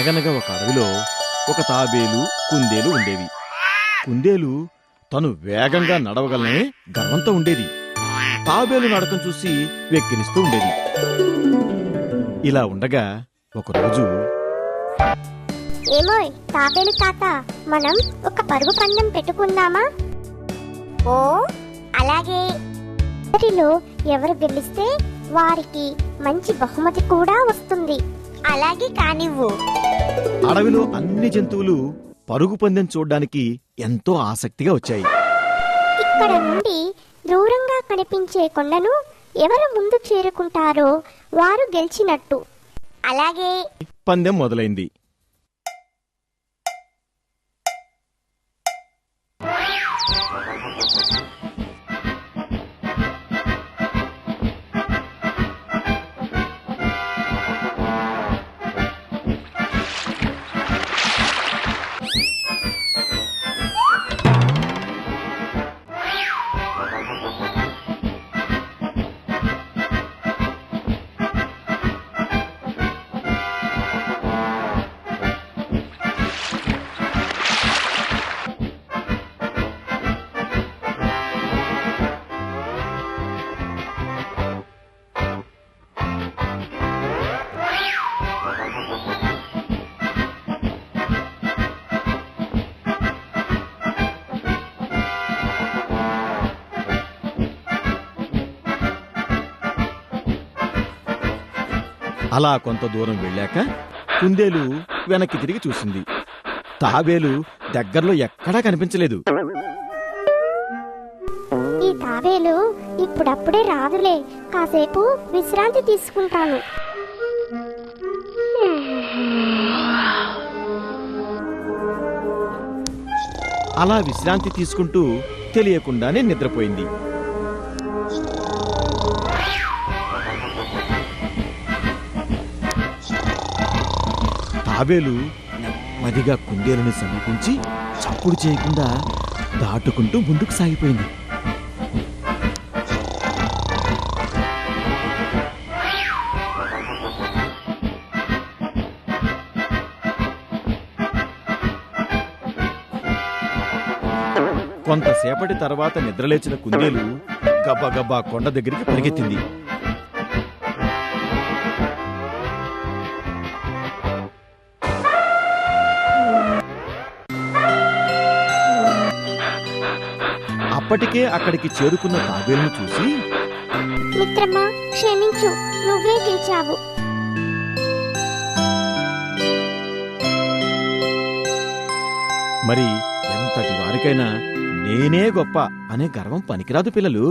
అనగనగా ఒక అడవిలో ఒక తాబేలు కుందేలు ఉండేవి. కుందేలు తను వేగంగా నడవగలనే గర్వంతో ఉండేది. తాబేలు నడకం చూసి వెక్కిరిస్తూ ఉండేది. ఇలా ఉండగా ఒకరోజు, ఏమోయ్ తాబేలు తాత, మనం ఒక పరుగు పందెం పెట్టుకుందామా? ఓ అలాగే. అందరిలో ఎవరు గెలిస్తే వారికి మంచి బహుమతి కూడా వస్తుంది. అలాగే కానివ్వు. అడవిలో అన్ని జంతువులు పరుగు పందెం చూడ్డానికి ఎంతో ఆసక్తిగా వచ్చాయి. ఇక్కడ నుండి దూరంగా కనిపించే కొండను ఎవరు ముందు చేరుకుంటారో వారు గెలిచినట్టు. అలాగే. పందెం మొదలైంది. అలా కొంత దూరం వెళ్ళాక కుందేలు వెనక్కి తిరిగి చూసింది. తాబేలు దగ్గరలో ఎక్కడా కనిపించలేదు. ఈ తాబేలు ఇప్పుడప్పుడే రాదులే, కాసేపు విశ్రాంతి తీసుకుంటాను. అలా విశ్రాంతి తీసుకుంటూ తెలియకుండానే నిద్రపోయింది. తాబేలు నెమ్మదిగా కుందేలుని సమీపించి చప్పుడు చేయకుండా దాటుకుంటూ ముందుకు సాగిపోయింది. కొంతసేపటి తర్వాత నిద్రలేచిన కుందేలు గబ్బగబ్బా కొండ దగ్గరికి పరిగెత్తింది. అప్పటికే అక్కడికి చేరుకున్న తాబేలును చూసి, మిత్రమా క్షమించు, నువ్వే గెలిచావు. మరి ఎంతటి వారికైనా నేనే గొప్ప అనే గర్వం పనికిరాదు పిల్లలు.